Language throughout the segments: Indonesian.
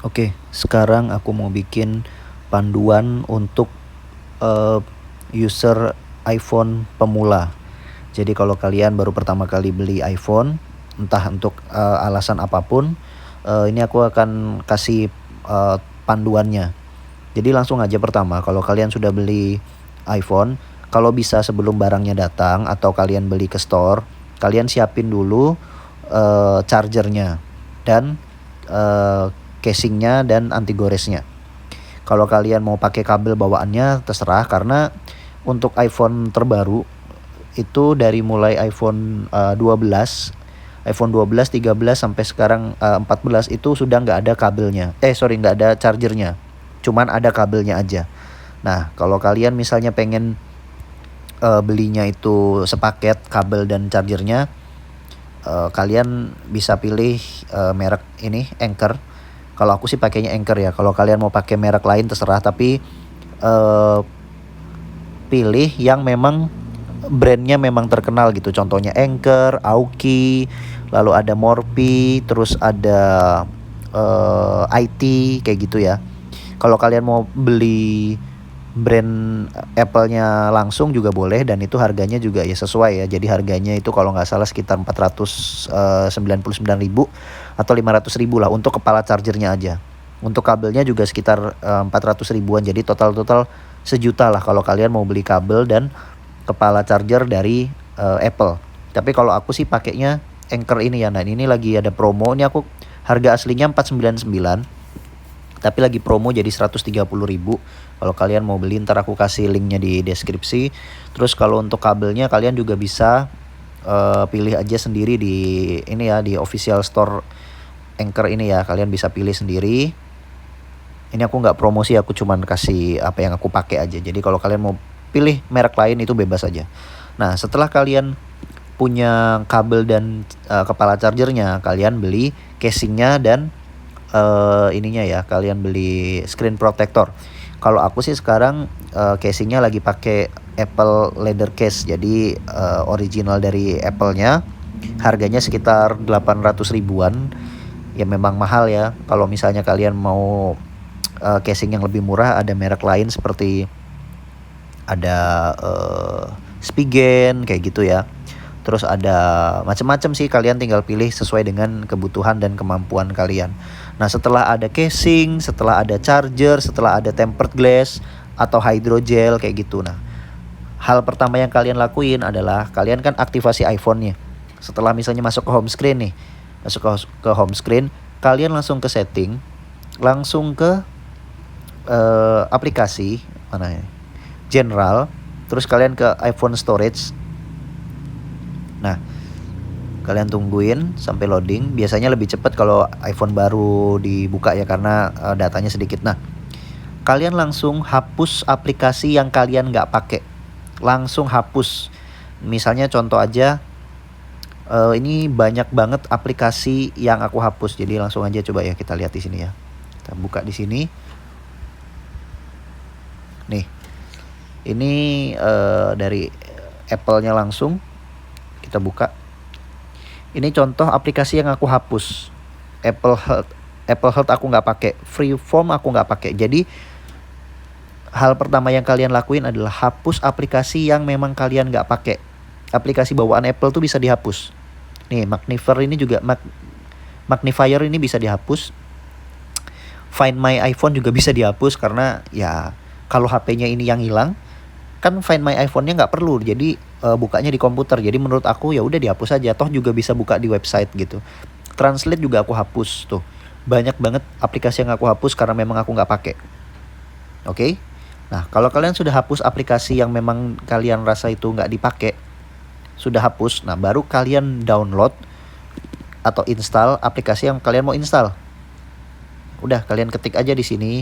Oke, sekarang aku mau bikin panduan untuk uh, user iPhone pemula. Jadi kalau kalian baru pertama kali beli iPhone, entah untuk alasan apapun, ini aku akan kasih panduannya. Jadi langsung aja pertama, kalau kalian sudah beli iPhone, kalau bisa sebelum barangnya datang atau kalian beli ke store, kalian siapin dulu chargernya dan casingnya dan anti goresnya. Kalau kalian mau pakai kabel bawaannya terserah, karena untuk iPhone terbaru itu dari mulai iPhone 12, iPhone 12, 13 sampai sekarang 14 itu sudah nggak ada kabelnya. Nggak ada chargernya. Cuman ada kabelnya aja. Nah, kalau kalian misalnya pengen belinya itu sepaket kabel dan chargernya, kalian bisa pilih merek ini Anchor. Kalau aku sih pakainya Anchor ya. Kalau kalian mau pakai merek lain terserah, tapi uh, pilih yang memang brandnya memang terkenal gitu. Contohnya Anchor, Aoki, lalu ada Morphe, terus ada IT kayak gitu ya. Kalau kalian mau beli brand Apple-nya langsung juga boleh, dan itu harganya juga ya sesuai ya. Jadi harganya itu kalau nggak salah sekitar 499.000 atau 500.000 lah untuk kepala chargernya aja. Untuk kabelnya juga sekitar 400 ribuan. Jadi total sejuta lah kalau kalian mau beli kabel dan kepala charger dari Apple. Tapi kalau aku sih pakainya Anchor ini ya. Nah, ini lagi ada promo. Ini aku harga aslinya 499, tapi lagi promo jadi 130.000. Kalau kalian mau beli, ntar aku kasih linknya di deskripsi. Terus kalau untuk kabelnya kalian juga bisa pilih aja sendiri di ini ya, di official store Anchor ini ya. Kalian bisa pilih sendiri. Ini aku nggak promosi, aku cuman kasih apa yang aku pakai aja. Jadi kalau kalian mau pilih merek lain itu bebas aja. Nah, setelah kalian punya kabel dan kepala chargernya, kalian beli casingnya dan ininya ya, kalian beli screen protector. Kalau aku sih sekarang casingnya lagi pakai Apple leather case, jadi original dari Apple-nya. Harganya sekitar 800 ribuan. Ya memang mahal ya. Kalau misalnya kalian mau casing yang lebih murah, ada merek lain seperti ada Spigen kayak gitu ya. Terus ada macam-macam sih, kalian tinggal pilih sesuai dengan kebutuhan dan kemampuan kalian. Nah, setelah ada casing, setelah ada charger, setelah ada tempered glass atau hydrogel kayak gitu. Nah, hal pertama yang kalian lakuin adalah kalian kan aktivasi iPhone-nya. Setelah misalnya masuk ke home screen nih, masuk ke home screen, kalian langsung ke setting, langsung ke aplikasi mana ya? General, terus kalian ke iPhone storage. Nah, kalian tungguin sampai loading. Biasanya lebih cepat kalau iPhone baru dibuka ya, karena datanya sedikit. Nah, kalian langsung hapus aplikasi yang kalian nggak pakai. Langsung hapus. Misalnya contoh aja, ini banyak banget aplikasi yang aku hapus. Jadi langsung aja coba ya kita lihat di sini ya. Kita buka di sini. Nih, ini dari Apple-nya langsung. Kita buka. Ini contoh aplikasi yang aku hapus. Apple Health aku nggak pakai. Freeform aku nggak pakai. Jadi hal pertama yang kalian lakuin adalah hapus aplikasi yang memang kalian nggak pakai. Aplikasi bawaan Apple tuh bisa dihapus. Nih, Magnifier ini bisa dihapus. Find My iPhone juga bisa dihapus, karena ya kalau HP-nya ini yang hilang, kan Find My iPhone-nya nggak perlu, jadi bukanya di komputer. Jadi menurut aku ya udah dihapus aja, toh juga bisa buka di website gitu. Translate juga aku hapus tuh. Banyak banget aplikasi yang aku hapus karena memang aku nggak pakai. Oke. Nah, kalau kalian sudah hapus aplikasi yang memang kalian rasa itu nggak dipakai, sudah hapus, nah baru kalian download atau install aplikasi yang kalian mau install. Udah, kalian ketik aja di sini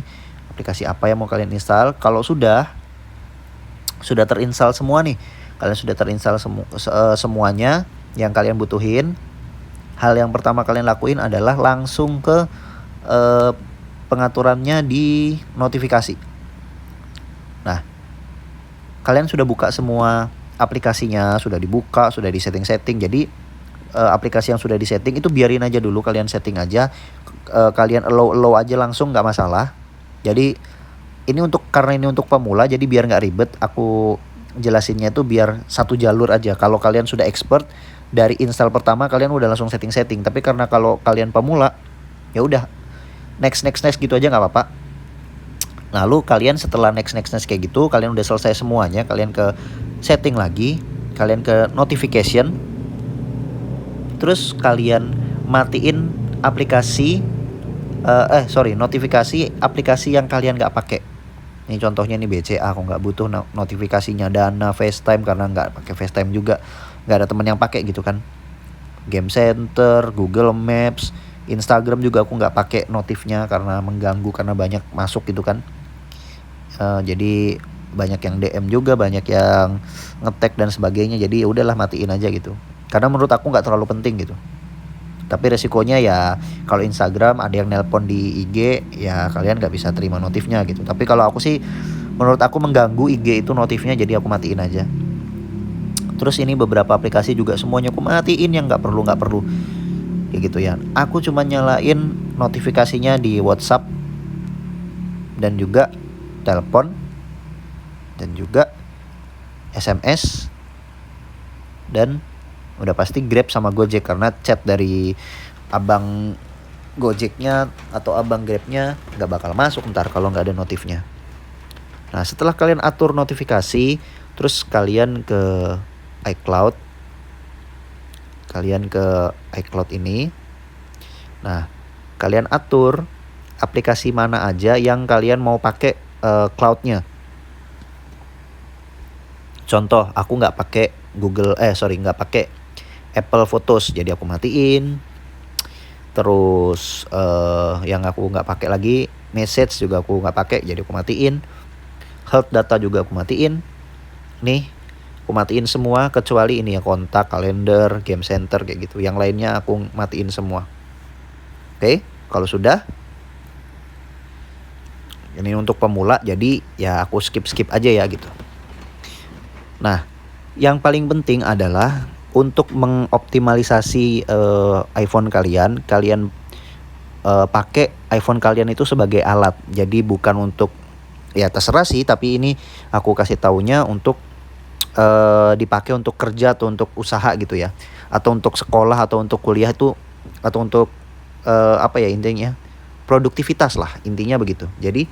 aplikasi apa yang mau kalian install. Kalau sudah terinstall semua nih, kalian sudah terinstall semuanya yang kalian butuhin, hal yang pertama kalian lakuin adalah langsung ke pengaturannya di notifikasi. Nah, kalian sudah buka semua aplikasinya, sudah dibuka, sudah di setting-setting. Jadi aplikasi yang sudah disetting itu biarin aja dulu, kalian setting aja, kalian allow aja langsung, nggak masalah. Jadi karena ini untuk pemula, jadi biar nggak ribet, aku jelasinnya tuh biar satu jalur aja. Kalau kalian sudah expert, dari install pertama kalian udah langsung setting. Tapi karena kalau kalian pemula, ya udah next gitu aja nggak apa-apa. Lalu kalian setelah next kayak gitu, kalian udah selesai semuanya, kalian ke setting lagi, kalian ke notification, terus kalian matiin aplikasi notifikasi aplikasi yang kalian nggak pakai. Ini contohnya nih BCA, aku nggak butuh notifikasinya. Dana, FaceTime, karena nggak pakai FaceTime juga, nggak ada temen yang pakai gitu kan. Game Center, Google Maps, Instagram juga aku nggak pakai notifnya karena mengganggu, karena banyak masuk gitu kan. Jadi banyak yang DM juga, banyak yang nge-tag dan sebagainya. Jadi ya udahlah, matiin aja gitu. Karena menurut aku nggak terlalu penting gitu. Tapi resikonya ya kalau Instagram ada yang nelpon di IG, ya kalian nggak bisa terima notifnya gitu. Tapi kalau aku sih, menurut aku mengganggu IG itu notifnya, jadi aku matiin aja. Terus ini beberapa aplikasi juga semuanya aku matiin yang nggak perlu ya gitu ya. Aku cuma nyalain notifikasinya di WhatsApp dan juga telepon dan juga SMS, dan udah pasti Grab sama Gojek, karena chat dari abang Gojeknya atau abang Grabnya nggak bakal masuk ntar kalau nggak ada notifnya. Nah, setelah kalian atur notifikasi, terus kalian ke iCloud. Ini. Nah, kalian atur aplikasi mana aja yang kalian mau pakai cloud-nya. Contoh, aku nggak pakai nggak pakai Apple Photos, jadi aku matiin. Terus yang aku nggak pakai lagi, message juga aku nggak pakai, jadi aku matiin. Health data juga aku matiin. Nih, aku matiin semua kecuali ini ya, kontak, kalender, Game Center kayak gitu. Yang lainnya aku matiin semua. Oke, kalau sudah, ini untuk pemula, jadi ya aku skip aja ya gitu. Nah, yang paling penting adalah untuk mengoptimalisasi iPhone kalian pakai iPhone kalian itu sebagai alat. Jadi bukan untuk, ya terserah sih, tapi ini aku kasih taunya untuk dipakai untuk kerja atau untuk usaha gitu ya, atau untuk sekolah atau untuk kuliah itu, atau untuk intinya produktivitas lah, intinya begitu. Jadi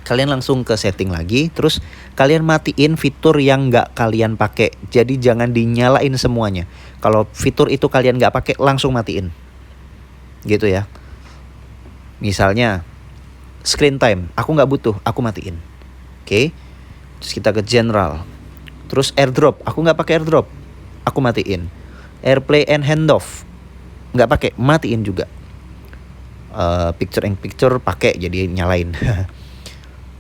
kalian langsung ke setting lagi, terus kalian matiin fitur yang nggak kalian pakai. Jadi jangan dinyalain semuanya. Kalau fitur itu kalian nggak pakai, langsung matiin, gitu ya. Misalnya screen time, aku nggak butuh, aku matiin. Oke. Terus kita ke general. Terus airdrop, aku nggak pakai airdrop, aku matiin. Airplay and handoff, nggak pakai, matiin juga. Picture in picture pakai, jadi nyalain.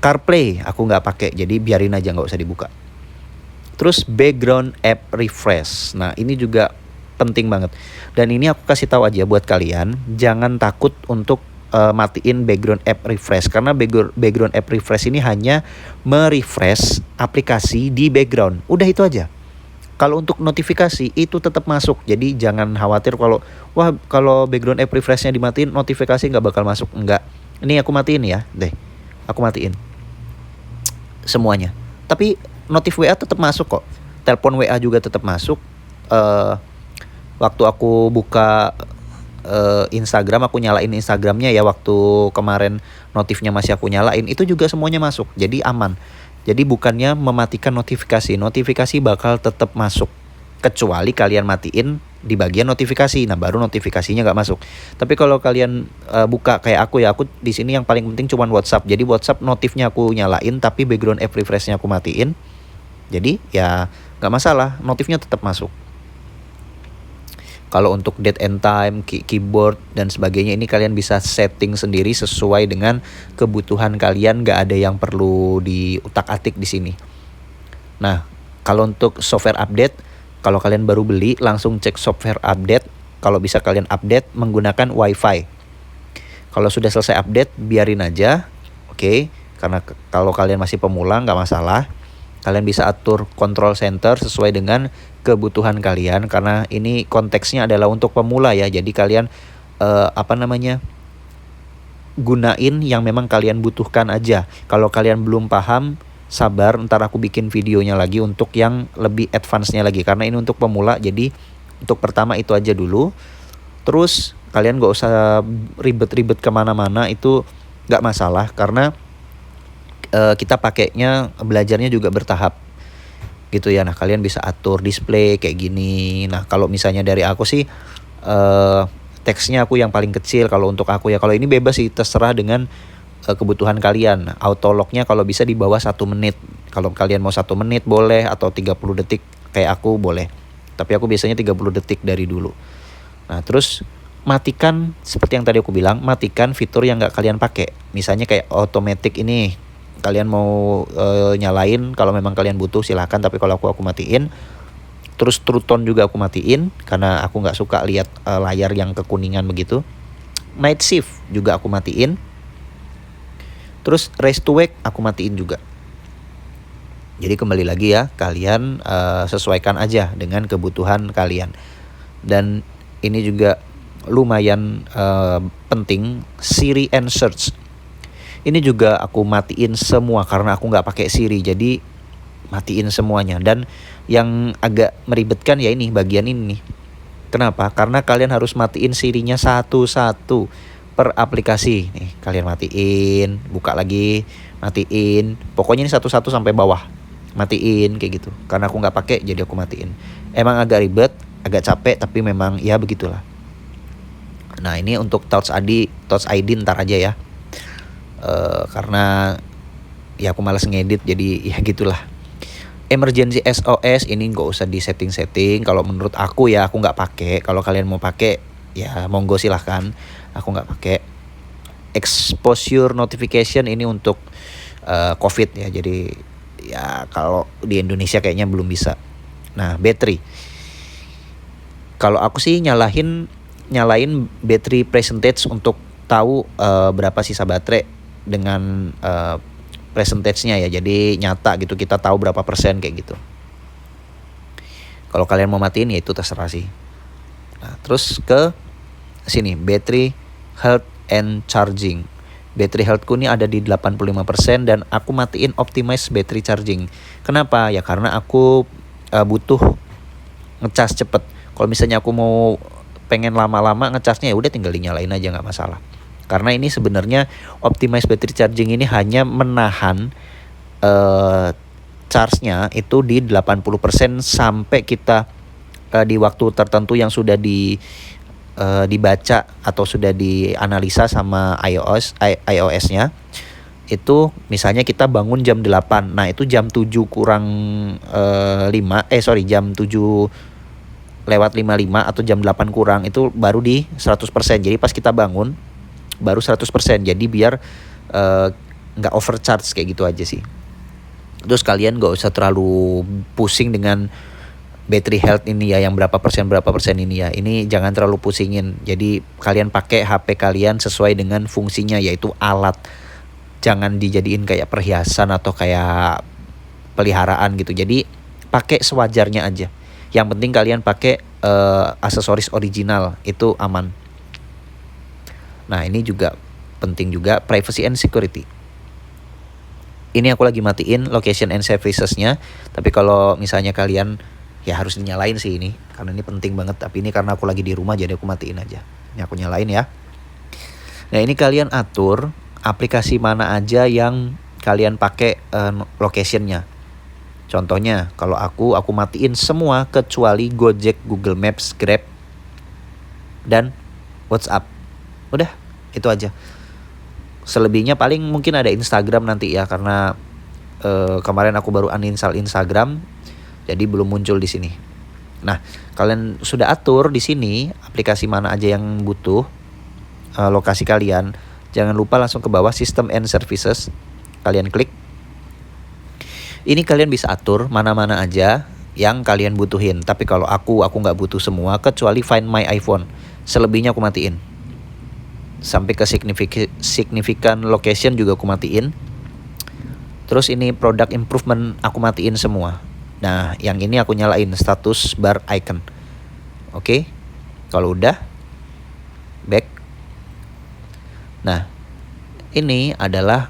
CarPlay aku nggak pakai, jadi biarin aja, nggak usah dibuka. Terus background app refresh, nah ini juga penting banget. Dan ini aku kasih tahu aja buat kalian, jangan takut untuk matiin background app refresh, karena background app refresh ini hanya merefresh aplikasi di background. Udah itu aja. Kalau untuk notifikasi itu tetap masuk, jadi jangan khawatir kalau background app refreshnya dimatiin, notifikasi nggak bakal masuk. Enggak, ini aku matiin ya, aku matiin semuanya. Tapi notif WA tetap masuk kok, telepon WA juga tetap masuk. Waktu aku buka Instagram, aku nyalain Instagramnya ya, waktu kemarin notifnya masih aku nyalain, itu juga semuanya masuk, jadi aman. Jadi bukannya mematikan notifikasi bakal tetap masuk, kecuali kalian matiin di bagian notifikasi, nah baru notifikasinya nggak masuk. Tapi kalau kalian buka kayak aku ya, aku di sini yang paling penting cuman WhatsApp. Jadi WhatsApp notifnya aku nyalain, tapi background app refreshnya aku matiin. Jadi ya nggak masalah, notifnya tetap masuk. Kalau untuk date and time, keyboard dan sebagainya, ini kalian bisa setting sendiri sesuai dengan kebutuhan kalian, nggak ada yang perlu diutak-atik di sini. Nah, kalau untuk software update, kalau kalian baru beli, langsung cek software update. Kalau bisa kalian update menggunakan WiFi. Kalau sudah selesai update, biarin aja, oke? Karena kalau kalian masih pemula, nggak masalah. Kalian bisa atur control center sesuai dengan kebutuhan kalian, karena ini konteksnya adalah untuk pemula ya. Jadi kalian gunain yang memang kalian butuhkan aja. Kalau kalian belum paham, sabar, ntar aku bikin videonya lagi untuk yang lebih advance-nya lagi, karena ini untuk pemula. Jadi untuk pertama itu aja dulu. Terus kalian gak usah ribet-ribet kemana-mana, itu gak masalah, karena kita pakainya, belajarnya juga bertahap gitu ya. Nah kalian bisa atur display kayak gini. Nah kalau misalnya dari aku sih teksnya aku yang paling kecil kalau untuk aku ya. Kalau ini bebas sih, terserah dengan kebutuhan kalian. Auto locknya kalau bisa di bawah 1 menit. Kalau kalian mau 1 menit boleh, atau 30 detik kayak aku boleh. Tapi aku biasanya 30 detik dari dulu. Nah terus matikan, seperti yang tadi aku bilang, matikan fitur yang gak kalian pakai. Misalnya kayak automatic ini, kalian mau nyalain kalau memang kalian butuh silahkan, tapi kalau aku matiin. Terus True Tone juga aku matiin, karena aku gak suka lihat layar yang kekuningan begitu. Night Shift juga aku matiin. Terus Raise to Wake aku matiin juga. Jadi kembali lagi ya, kalian sesuaikan aja dengan kebutuhan kalian. Dan ini juga lumayan penting, Siri and Search. Ini juga aku matiin semua karena aku nggak pakai Siri, jadi matiin semuanya. Dan yang agak meribetkan ya ini bagian ini nih. Kenapa? Karena kalian harus matiin Sirinya satu-satu per aplikasi. Nih kalian matiin, buka lagi, matiin. Pokoknya ini satu-satu sampai bawah, matiin kayak gitu. Karena aku nggak pakai, jadi aku matiin. Emang agak ribet, agak capek, tapi memang ya begitulah. Nah ini untuk Touch ID ntar aja ya. Karena ya aku malas ngedit, jadi ya gitulah. Emergency SOS ini nggak usah di setting. Kalau menurut aku ya, aku nggak pakai. Kalau kalian mau pakai ya monggo silahkan. Aku nggak pakai. Exposure notification ini untuk COVID ya. Jadi ya kalau di Indonesia kayaknya belum bisa. Nah battery, kalau aku sih nyalain battery percentage untuk tahu berapa sisa baterai dengan percentage-nya ya. Jadi nyata gitu, kita tahu berapa persen kayak gitu. Kalau kalian mau matiin ya itu terserah sih. Nah, terus ke sini battery health and charging. Battery healthku ini ada di 85% dan aku matiin optimize battery charging. Kenapa? Ya karena aku butuh ngecas cepet. Kalau misalnya aku mau pengen lama-lama ngecasnya, ya udah tinggal dinyalain aja, nggak masalah. Karena ini sebenarnya optimize battery charging ini hanya menahan charge-nya itu di 80% sampai kita di waktu tertentu yang sudah dibaca atau sudah dianalisa sama iOS-nya. Itu misalnya kita bangun jam 8. Nah, itu jam 7 kurang jam 7 lewat 55 atau jam 8 kurang itu baru di 100%. Jadi pas kita bangun baru 100%. Jadi biar nggak overcharge kayak gitu aja sih. Terus kalian nggak usah terlalu pusing dengan battery health ini ya, yang berapa persen ini ya. Ini jangan terlalu pusingin. Jadi kalian pakai HP kalian sesuai dengan fungsinya, yaitu alat. Jangan dijadiin kayak perhiasan atau kayak peliharaan gitu. Jadi pakai sewajarnya aja. Yang penting kalian pakai aksesoris original, itu aman. Nah ini juga penting juga, privacy and security. Ini aku lagi matiin location and services-nya. Tapi kalau misalnya kalian ya harus dinyalain sih ini, karena ini penting banget. Tapi ini karena aku lagi di rumah jadi aku matiin aja. Ini aku nyalain ya. Nah ini kalian atur aplikasi mana aja yang kalian pakai location-nya. Contohnya kalau aku matiin semua kecuali Gojek, Google Maps, Grab, dan WhatsApp. Udah, itu aja. Selebihnya paling mungkin ada Instagram nanti ya, karena kemarin aku baru uninstall Instagram, jadi belum muncul di sini. Nah, kalian sudah atur di sini aplikasi mana aja yang butuh lokasi kalian. Jangan lupa langsung ke bawah System and Services, kalian klik. Ini kalian bisa atur mana-mana aja yang kalian butuhin. Tapi kalau aku nggak butuh semua kecuali Find My iPhone. Selebihnya aku matiin. Sampai ke significant location juga aku matiin. Terus ini product improvement aku matiin semua. Nah, yang ini aku nyalain status bar icon. Oke. Kalau udah back. Nah, ini adalah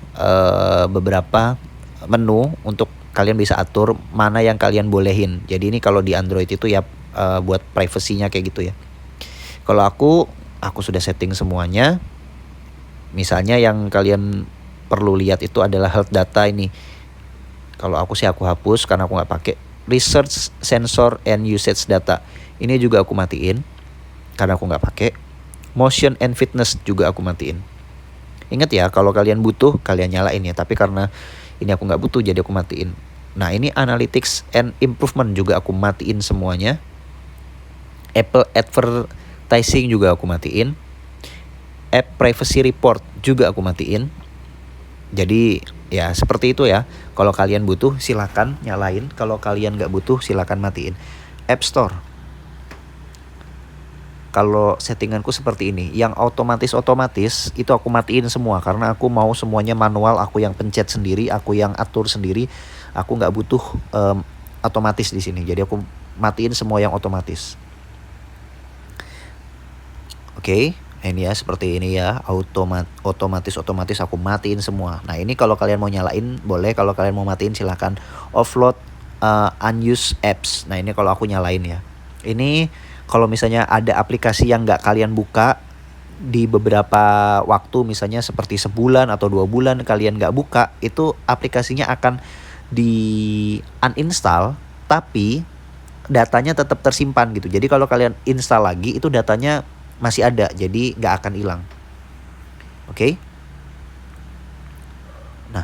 beberapa menu untuk kalian bisa atur mana yang kalian bolehin. Jadi ini kalau di Android itu ya buat privasinya kayak gitu ya. Kalau aku sudah setting semuanya. Misalnya yang kalian perlu lihat itu adalah health data ini. Kalau aku sih aku hapus karena aku nggak pakai. Research, sensor, and usage data. Ini juga aku matiin karena aku nggak pakai. Motion and fitness juga aku matiin. Ingat ya, kalau kalian butuh kalian nyalain ya. Tapi karena ini aku nggak butuh jadi aku matiin. Nah, ini analytics and improvement juga aku matiin semuanya. Apple advertising juga aku matiin. App privacy report juga aku matiin. Jadi ya seperti itu ya. Kalau kalian butuh silakan nyalain. Kalau kalian nggak butuh silakan matiin. App Store. Kalau settinganku seperti ini, yang otomatis itu aku matiin semua karena aku mau semuanya manual, aku yang pencet sendiri, aku yang atur sendiri, aku nggak butuh otomatis di sini. Jadi aku matiin semua yang otomatis. Oke, ini ya seperti ini ya, otomatis aku matiin semua. Nah ini kalau kalian mau nyalain boleh, kalau kalian mau matiin silakan. Offload unused apps. Nah ini kalau aku nyalain ya. Ini kalau misalnya ada aplikasi yang nggak kalian buka di beberapa waktu, misalnya seperti sebulan atau 2 bulan kalian nggak buka, itu aplikasinya akan di uninstall, tapi datanya tetap tersimpan gitu. Jadi kalau kalian install lagi itu datanya masih ada, jadi nggak akan hilang. Oke. Nah,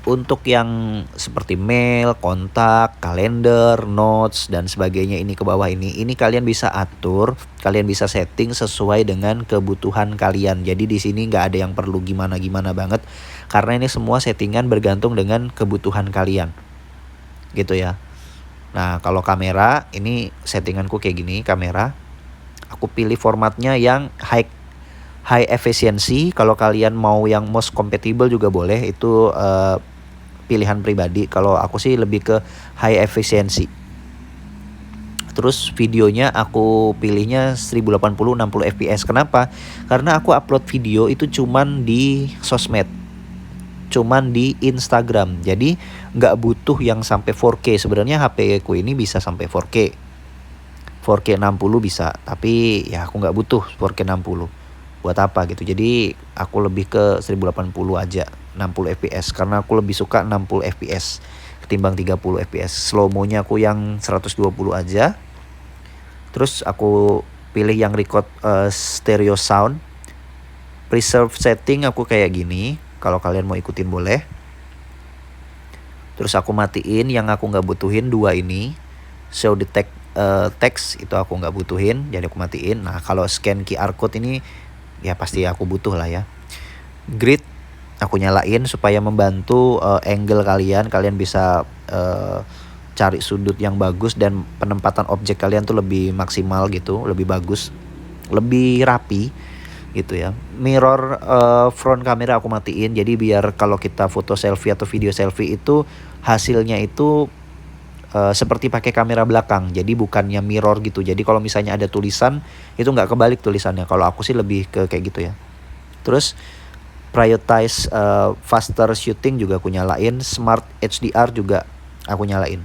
untuk yang seperti mail, kontak, kalender, notes, dan sebagainya ini ke bawah ini kalian bisa atur, kalian bisa setting sesuai dengan kebutuhan kalian. Jadi di sini nggak ada yang perlu gimana-gimana banget, karena ini semua settingan bergantung dengan kebutuhan kalian. Gitu ya. Nah, kalau kamera, ini settinganku kayak gini, kamera. Aku pilih formatnya yang high efficiency. Kalau kalian mau yang most compatible juga boleh, itu pilihan pribadi. Kalau aku sih lebih ke high efficiency. Terus videonya aku pilihnya 1080 60 fps. Kenapa? Karena aku upload video itu cuman di sosmed, cuman di Instagram. Jadi nggak butuh yang sampai 4K. Sebenarnya HP ku ini bisa sampai 4K 60 bisa, tapi ya aku nggak butuh 4K 60. Buat apa gitu. Jadi aku lebih ke 1080 aja, 60 fps, karena aku lebih suka 60 fps ketimbang 30 fps. Slow mo-nya aku yang 120 aja. Terus aku pilih yang record stereo sound. Preserve setting aku kayak gini. Kalau kalian mau ikutin boleh. Terus aku matiin yang aku nggak butuhin 2 ini. Show detect text itu aku nggak butuhin, jadi aku matiin. Nah kalau scan QR code ini ya pasti aku butuh lah ya. Grid aku nyalain supaya membantu angle kalian bisa cari sudut yang bagus dan penempatan objek kalian tuh lebih maksimal gitu, lebih bagus, lebih rapi gitu ya. Mirror front kamera aku matiin, jadi biar kalau kita foto selfie atau video selfie itu hasilnya itu seperti pakai kamera belakang, jadi bukannya mirror gitu. Jadi kalau misalnya ada tulisan itu nggak kebalik tulisannya. Kalau aku sih lebih ke kayak gitu ya. Terus prioritize faster shooting juga aku nyalain. Smart HDR juga aku nyalain.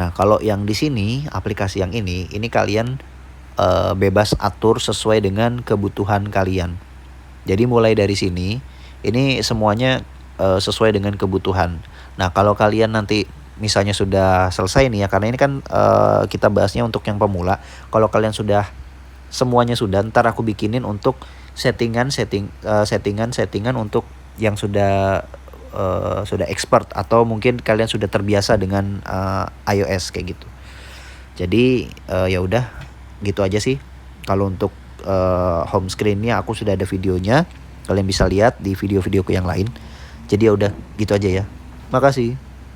Nah kalau yang di sini aplikasi yang ini kalian bebas atur sesuai dengan kebutuhan kalian. Jadi mulai dari sini ini semuanya sesuai dengan kebutuhan. Nah kalau kalian nanti misalnya sudah selesai nih ya, karena ini kan kita bahasnya untuk yang pemula. Kalau kalian sudah semuanya sudah, ntar aku bikinin untuk settingan untuk yang sudah expert, atau mungkin kalian sudah terbiasa dengan iOS kayak gitu. Jadi ya udah gitu aja sih. Kalau untuk home screen-nya aku sudah ada videonya, kalian bisa lihat di video-videoku yang lain. Jadi ya udah gitu aja ya. Makasih.